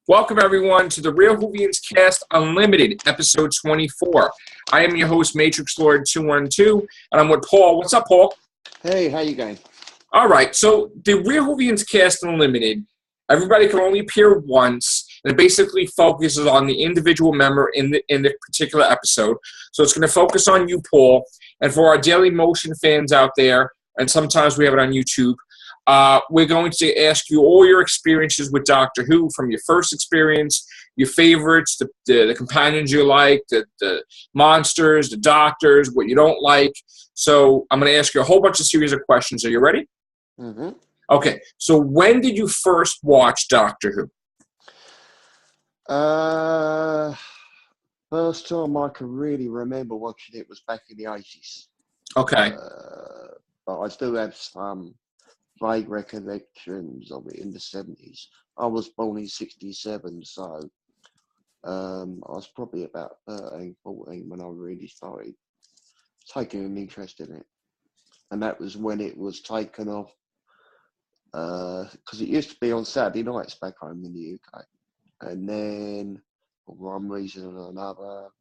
Welcome, everyone, to the Real Whovians Cast Unlimited, episode 24. I am your host, Matrixlord212, and I'm with Paul. What's up, Paul? Hey, how you going? All right, so the Real Whovians Cast Unlimited, everybody can only appear once, and it basically focuses on the individual member in the particular episode. So it's going to focus on you, Paul, and for our Daily Motion fans out there, and sometimes we have it on YouTube, we're going to ask you all your experiences with Doctor Who, from your first experience, your favorites, the companions you like, the monsters, the doctors, what you don't like. So I'm going to ask you a whole bunch of series of questions. Are you ready? Mm-hmm. Okay. So when did you first watch Doctor Who? First time I can really remember watching it was back in the 80s. Okay. But I do have some vague recollections of it in the 70s. I was born in 67, so I was probably about 13, 14 when I really started taking an interest in it. And that was when it was taken off, because it used to be on Saturday nights back home in the UK. And then, for one reason or another,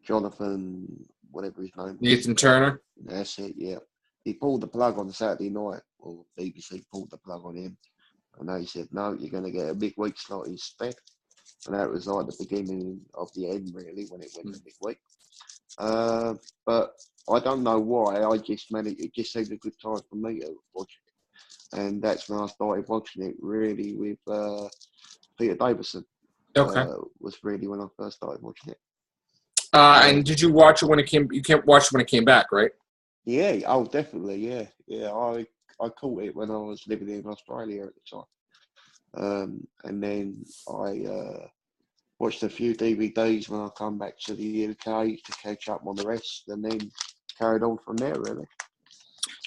Jonathan, whatever his name was. Nathan Turner? That's it, yeah. He pulled the plug on Saturday night, or BBC pulled the plug on him, and they said, no, you're going to get a midweek slot instead. And that was like the beginning of the end, really, when it went to midweek. But I don't know why, it just seemed a good time for me to watch it. And that's when I started watching it, really, with Peter Davison. Okay. Was really when I first started watching it. And did you watch it when it came? You can't watch it when it came back, right? Yeah, oh, definitely, yeah. I caught it when I was living in Australia at the time, and then I watched a few DVDs when I come back to the UK to catch up on the rest, and then carried on from there, really.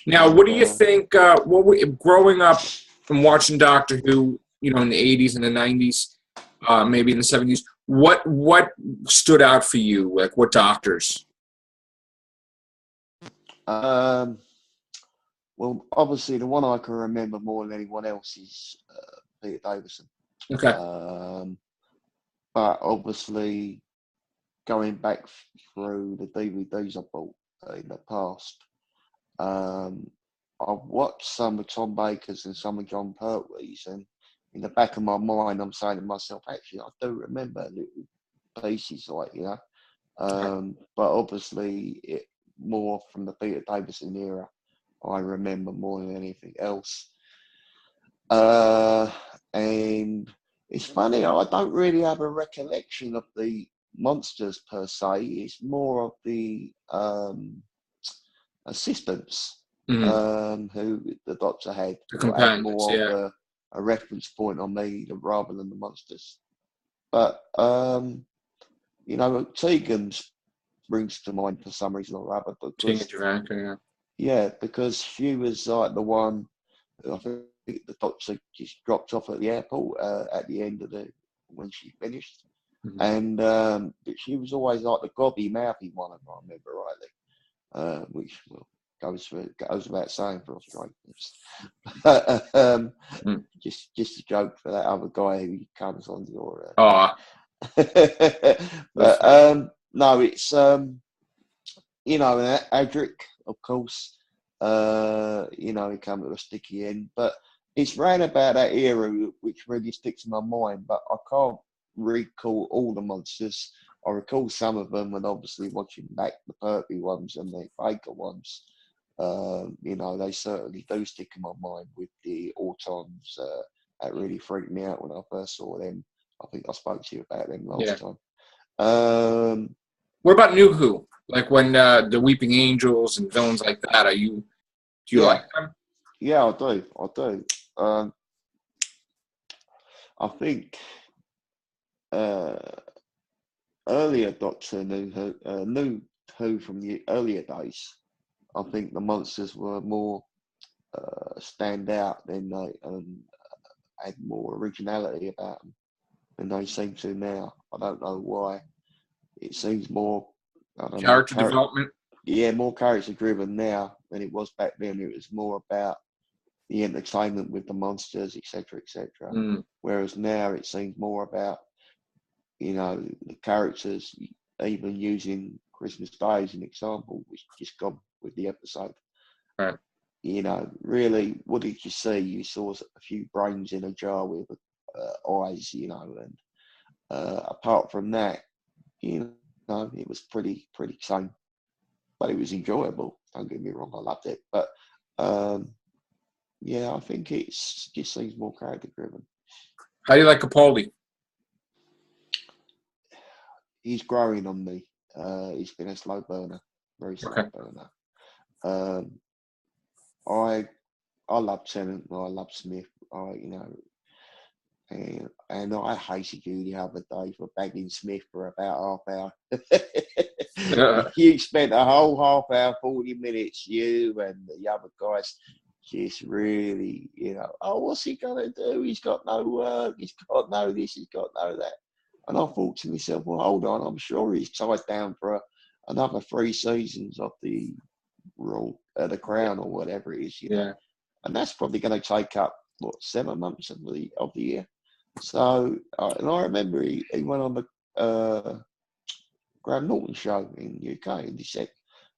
Now, what do you think? Growing up and watching Doctor Who, in the 80s and the 90s, maybe in the 70s, what stood out for you? Like, what doctors? Well, obviously, the one I can remember more than anyone else is Peter Davison. Okay. But obviously, going back through the DVDs I bought in the past, I've watched some of Tom Baker's and some of John Pertwee's, and in the back of my mind, I'm saying to myself, actually, I do remember little pieces but obviously, more from the Peter Davison era, I remember more than anything else. And it's funny, I don't really have a recollection of the monsters per se. It's more of the assistants who the Doctor had. The companions, more of a reference point on me rather than the monsters. But Tegan brings to mind for some reason or other. Because she was like the one. I think the Doctor just dropped off at the airport at the end of when she finished, and but she was always like the gobby mouthy one, if I remember rightly, which goes without saying for Australians. Just a joke for that other guy who comes on your. But no, it's Adric, of course. He came to a sticky end, but it's round about that era which really sticks in my mind. But I can't recall all the monsters. I recall some of them, and obviously watching back the Pertwee ones and the Baker ones, they certainly do stick in my mind with the Autons. That really freaked me out when I first saw them. I think I spoke to you about them last time. What about New Who? Like when the Weeping Angels and villains like that, do you like them? Yeah, I do. I think earlier Doctor New Who from the earlier days, I think the monsters were more stand out than they had more originality about them than they seem to now. I don't know why. It seems more character development. Yeah, more character driven now than it was back then. It was more about the entertainment with the monsters, etc., etc. Whereas now it seems more about, the characters, even using Christmas Day as an example, which just gone with the episode. Right. Really, what did you see? You saw a few brains in a jar with eyes, and apart from that, it was pretty same. But it was enjoyable. Don't get me wrong, I loved it. But I think it just seems more character driven. How do you like Capaldi? He's growing on me. He's been a slow burner, very slow burner. I love Tennant. I love Smith. And I hated you the other day for bagging Smith for about half hour. You spent a whole half hour, 40 minutes, you and the other guys, just really, what's he going to do? He's got no work. He's got no this. He's got no that. And I thought to myself, well, hold on. I'm sure he's tied down for another 3 seasons of the Crown or whatever it is. Yeah. And that's probably going to take up, 7 months of the year. So, and I remember he went on the Graham Norton show in the UK, and he said,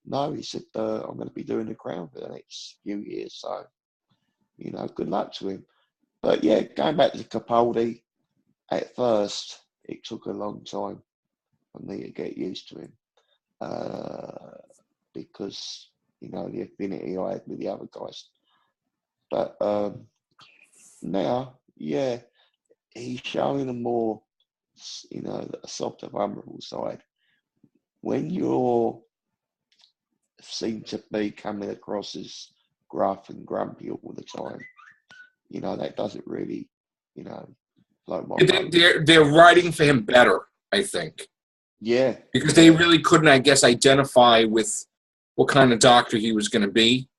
I'm going to be doing the Crown for the next few years. So, good luck to him. But yeah, going back to Capaldi, at first, it took a long time for me to get used to him because, the affinity I had with the other guys. But now, yeah, he's showing a more, a softer, vulnerable side. When you seem to be coming across as gruff and grumpy all the time, that doesn't really, float my boat. They're writing for him better, I think. Yeah. Because they really couldn't, I guess, identify with what kind of doctor he was going to be.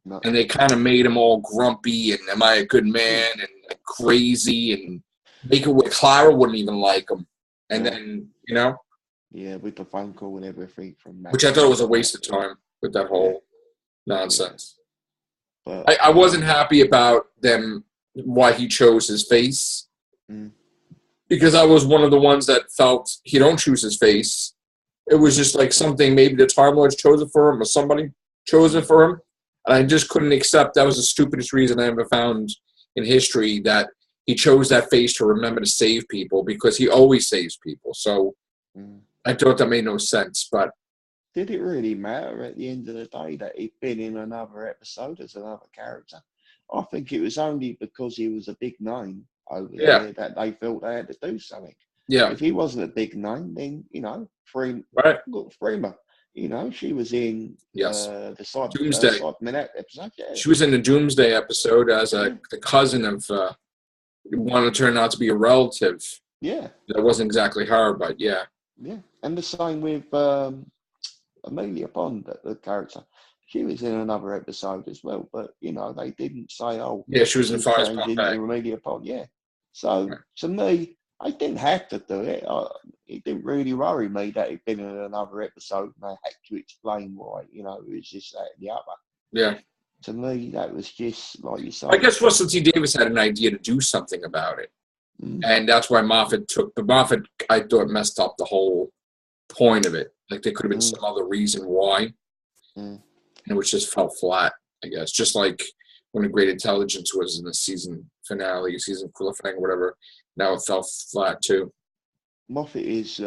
No. And they kind of made him all grumpy and am I a good man and crazy and make it where Clara wouldn't even like him. And then, Yeah, with the phone call and everything from Matt. Which I thought was a waste of time with that whole nonsense. But, I wasn't happy about them, why he chose his face. Because I was one of the ones that felt he don't choose his face. It was just like something, maybe the Time Lords chose it for him or somebody chose it for him. And I just couldn't accept. That was the stupidest reason I ever found in history that he chose that face to remember to save people because he always saves people. So I thought that made no sense. But did it really matter at the end of the day that he'd been in another episode as another character? I think it was only because he was a big name over there that they felt they had to do something. Yeah. If he wasn't a big name, then, Freema. She was in the Doomsday episode. Yeah. She was in the Doomsday episode as the cousin of wanted to turn out to be a relative. Yeah. That wasn't exactly her, but yeah. Yeah. And the same with Amelia Bond, the character. She was in another episode as well, but, they didn't say, yeah, she was in Fire's Amelia Bond, yeah. So, to me, I didn't have to do it. It didn't really worry me that he'd been in another episode and I had to explain why, it was just that and the other. Yeah. To me, that was just, like you say. I guess Russell T. Davies had an idea to do something about it. And that's why Moffat I thought, messed up the whole point of it. Like, there could have been some other reason why. And it was just fell flat, I guess. Just like when The Great Intelligence was in the season finale, season cliffhanger, whatever. Now it fell flat, too. Moffat is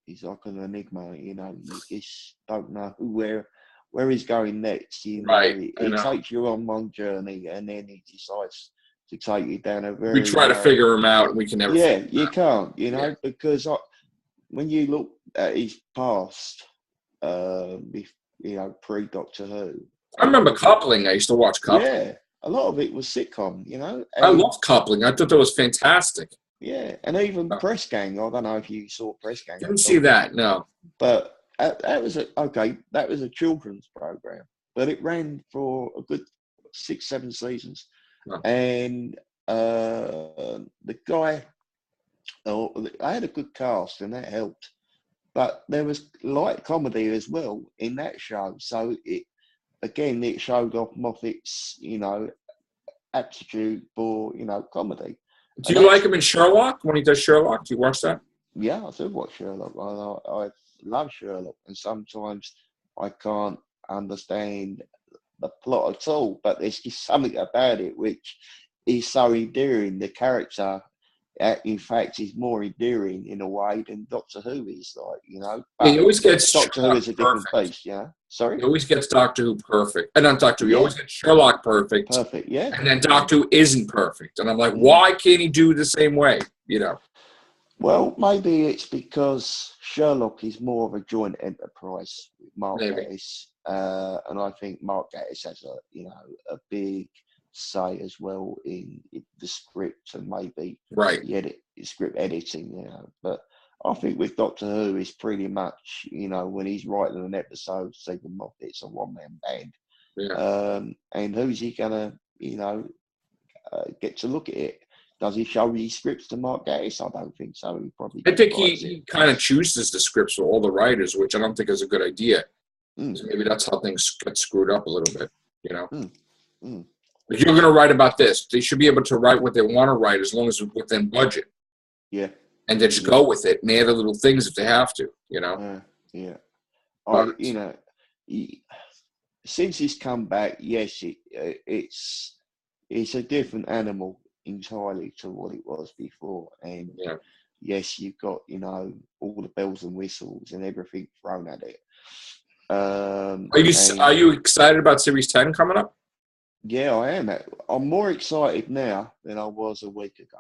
he's like an enigma, you just don't know where he's going next. He takes you on one journey and then he decides to take you down a very... We try to figure him out and we can never... Yeah, you can't, because when you look at his past, pre-Doctor Who... I remember Coupling. I used to watch Coupling. Yeah, a lot of it was sitcom, I loved Coupling. I thought that was fantastic. Yeah, and even Press Gang. I don't know if you saw Press Gang. Didn't see that, no. But that was a children's program, but it ran for a good 6-7 seasons, and the guy, I had a good cast, and that helped. But there was light comedy as well in that show, so it showed off Moffat's, aptitude for, comedy. Do you like him in Sherlock when he does Sherlock? Do you watch that? Yeah, I do watch Sherlock. I love Sherlock, and sometimes I can't understand the plot at all, but there's just something about it which is so endearing. The character, in fact, is more endearing in a way than Doctor Who is, Yeah, But he always gets Doctor Who Sherlock is a different perfect. beast, Sorry? He always gets Doctor Who perfect. And not Doctor Who, he Yeah, always gets Sherlock perfect. perfect, yeah. And then Doctor Who isn't perfect. And I'm like, why can't he do the same way? Well, maybe it's because Sherlock is more of a joint enterprise with Mark Gatiss, and I think Mark Gatiss has a big say as well in the script and maybe the script editing, But I think with Doctor Who, it's pretty much when he's writing an episode, Stephen Moffat's a one-man band, and who's he gonna get to look at it? Does he show these scripts to Mark Gatiss? I don't think so. He probably. I think he kind of chooses the scripts for all the writers, which I don't think is a good idea. So maybe that's how things get screwed up a little bit, If you're going to write about this, they should be able to write what they want to write as long as it's within budget. Yeah. And they just go with it and add the little things if they have to, Yeah. But, since he's come back, yes, it's a different animal entirely to what it was before, and yes, you've got all the bells and whistles and everything thrown at it. Are you excited about Series 10 coming up? Yeah, I am. I'm more excited now than I was a week ago.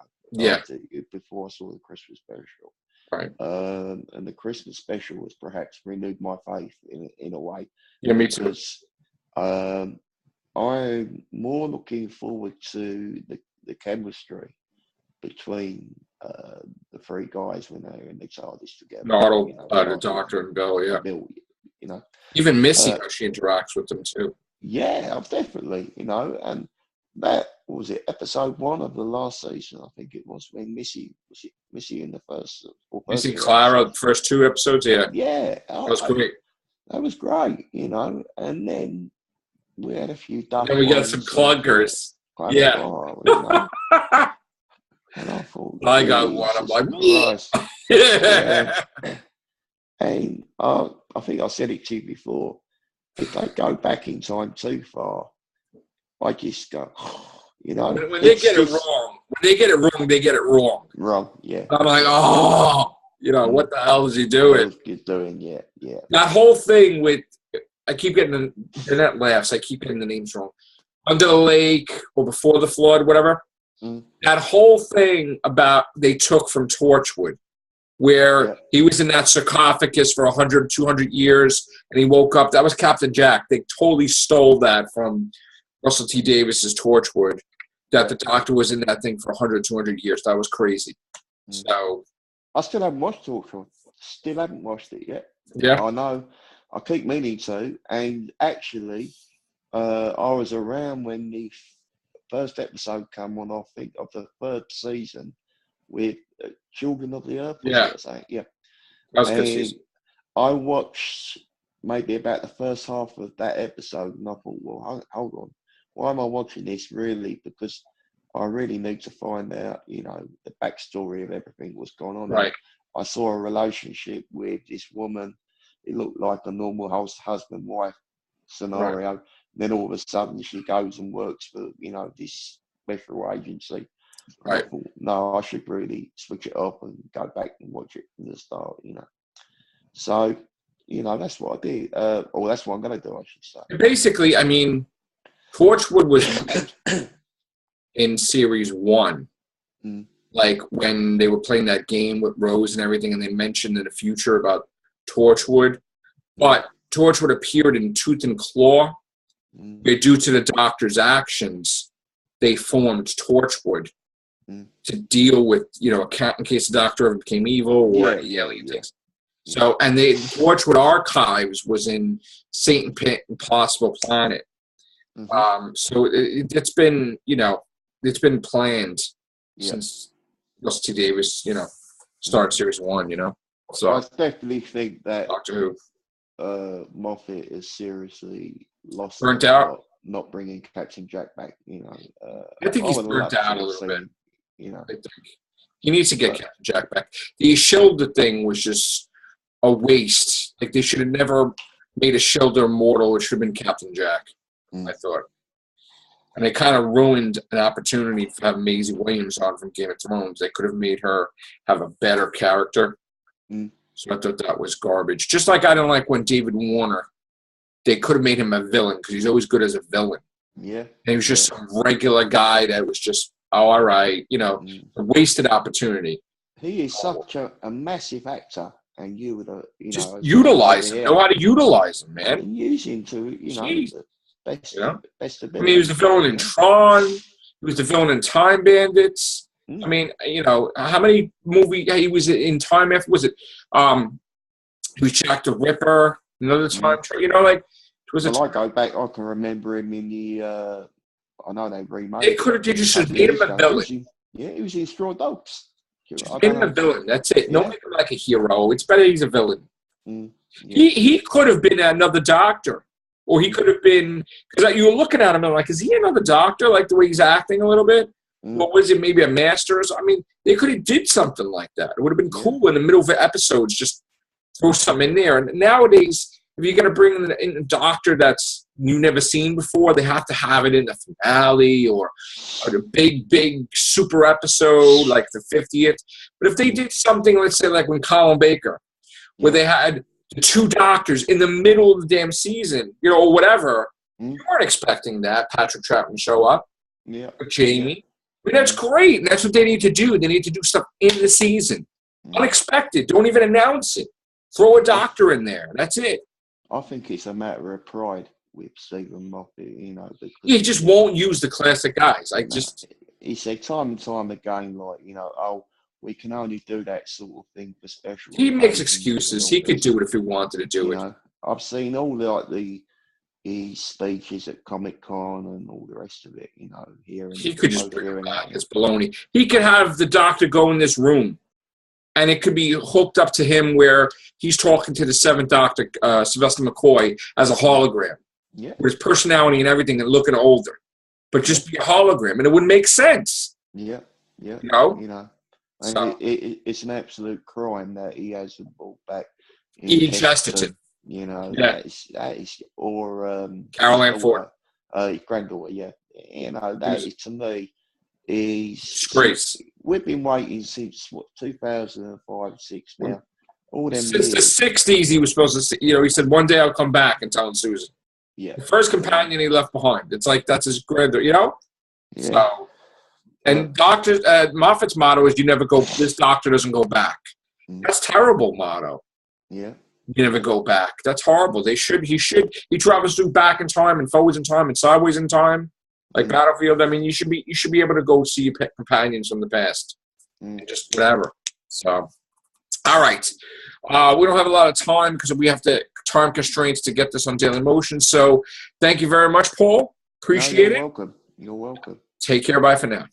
Before I saw the Christmas special. Right. And the Christmas special has perhaps renewed my faith in a way. Yeah, me too. Because I'm more looking forward to the chemistry between the three guys when they're in the TARDIS together. The Doctor and Bill, Bill, Even Missy, how she interacts with them too. Yeah, definitely, and that was it. Episode 1 of the last season, I think it was, when Missy in the first. Missy Clara, the first 2 episodes, Yeah, that was great. That was great, and then we had a few. Then we got some clunkers. And I thought, I got one. I'm like, yeah. And I think I said it to you before. If they go back in time too far, I just go, When they get it wrong, they get it wrong. Wrong, yeah. I'm like, what the hell is he doing? He's doing, yeah. That whole thing with, I keep getting the net laughs. I keep getting the names wrong. Under the Lake or Before the Flood, whatever. That whole thing about they took from Torchwood, where he was in that sarcophagus for 100, 200 years, and he woke up. That was Captain Jack. They totally stole that from Russell T. Davis's Torchwood, that the Doctor was in that thing for 100, 200 years. That was crazy. So I still haven't watched Torchwood. Still haven't watched it yet. Yeah. I know. I keep meaning to. And actually, I was around when the first episode came on, I think, of the 3rd season with Children of the Earth. Yeah. Yeah. That was a good season. I watched maybe about the first half of that episode, and I thought, well, hold on. Why am I watching this, really? Because I really need to find out, the backstory of everything that's going on. Right. I saw a relationship with this woman. It looked like a normal husband-wife scenario. Right. Then all of a sudden she goes and works for, this special agency. Right. I thought, no, I should really switch it up and go back and watch it from the start, So, that's what I did. Or that's what I'm going to do, I should say. Basically, I mean, Torchwood was in Series 1. Like when they were playing that game with Rose and everything, and they mentioned in the future about Torchwood. But Torchwood appeared in Tooth and Claw, where due to the Doctor's actions, they formed Torchwood to deal with, in case the Doctor ever became evil or things. So, and Torchwood Archives was in Satan Pit, Impossible Planet. So it's been, it's been planned since Russell T. Davis, started Series 1, So I definitely think that Doctor Who Moffat is seriously lost. Burnt out? not bringing Captain Jack back. You know, I think he's would burnt love out to a little see bit. him, you know, I think he needs to get Captain Jack back. The Shilda thing was just a waste. Like, they should have never made a Shilda immortal. It should have been Captain Jack, I thought. And they kind of ruined an opportunity for having Maisie Williams on from Game of Thrones. They could have made her have a better character. So I thought that was garbage. Just like I don't like when David Warner, they could have made him a villain because he's always good as a villain. Yeah. And he was just some regular guy that was just, oh, all right, you know, a wasted opportunity. He is such a massive actor, and you would, you just know, utilize him. Know how to utilize him, man. And use him to, you know, the best, best ability. I mean, he was the villain in Tron. He was the villain in Time Bandits. I mean, you know, how many movie he was in Time after? Was it? He was Jack the Ripper. Another time, you know, like. Well, I go back. I can remember him in the. I know they remade. They could have just made him a villain. He was in Straw Dogs. Made him a villain. That's it. Don't make him like a hero. It's better he's a villain. Yeah. He could have been another Doctor, or he could have been, because you were looking at him and like, is he another Doctor? Like the way he's acting a little bit. What was it? Maybe a Master? I mean, they could have did something like that. It would have been cool in the middle of the episodes. Just throw something in there. And nowadays, if you're going to bring in a Doctor that's you never seen before, they have to have it in the finale or the big super episode like the 50th. But if they did something, let's say like when Colin Baker, where they had the two Doctors in the middle of the damn season, you know, or whatever, you weren't expecting that Patrick Troughton show up with Jamie. I mean, that's great. And that's what they need to do. They need to do stuff in the season. Unexpected. Don't even announce it. Throw a Doctor in there. That's it. I think it's a matter of pride with Stephen Moffat, you know. He just won't use the classic guys. He said time and time again, like, you know, oh, we can only do that sort of thing for special. He makes excuses. He could do it if he wanted to do it. I've seen all the speeches at Comic-Con and all the rest of it, you know. He could just bring it back. It's baloney. He could have the Doctor go in this room, and it could be hooked up to him where he's talking to the Seventh Doctor, Sylvester McCoy, as a hologram. With his personality and everything and looking older. But just be a hologram, and it would make sense. You know? And so, it's an absolute crime that he hasn't brought back. E. Chesterton. You know, that is or Carol Ann Ford. Granddaughter, You know, that is, to me, is disgrace. We've been waiting since 2005, 6 now. All them since the 60s, he was supposed to. You know, he said one day I'll come back and tell Susan. The first companion he left behind. It's like that's his granddaughter. You know. So, and Doctor Moffat's motto is "You never go. This Doctor doesn't go back." That's terrible motto. You never go back. That's horrible. He travels through back in time and forwards in time and sideways in time. Like Battlefield, I mean, you should be able to go see your companions from the past, and just whatever. So, all right, we don't have a lot of time because we have time constraints to get this on Daily Motion. So, thank you very much, Paul. Appreciate it. You're welcome. You're welcome. Take care. Bye for now.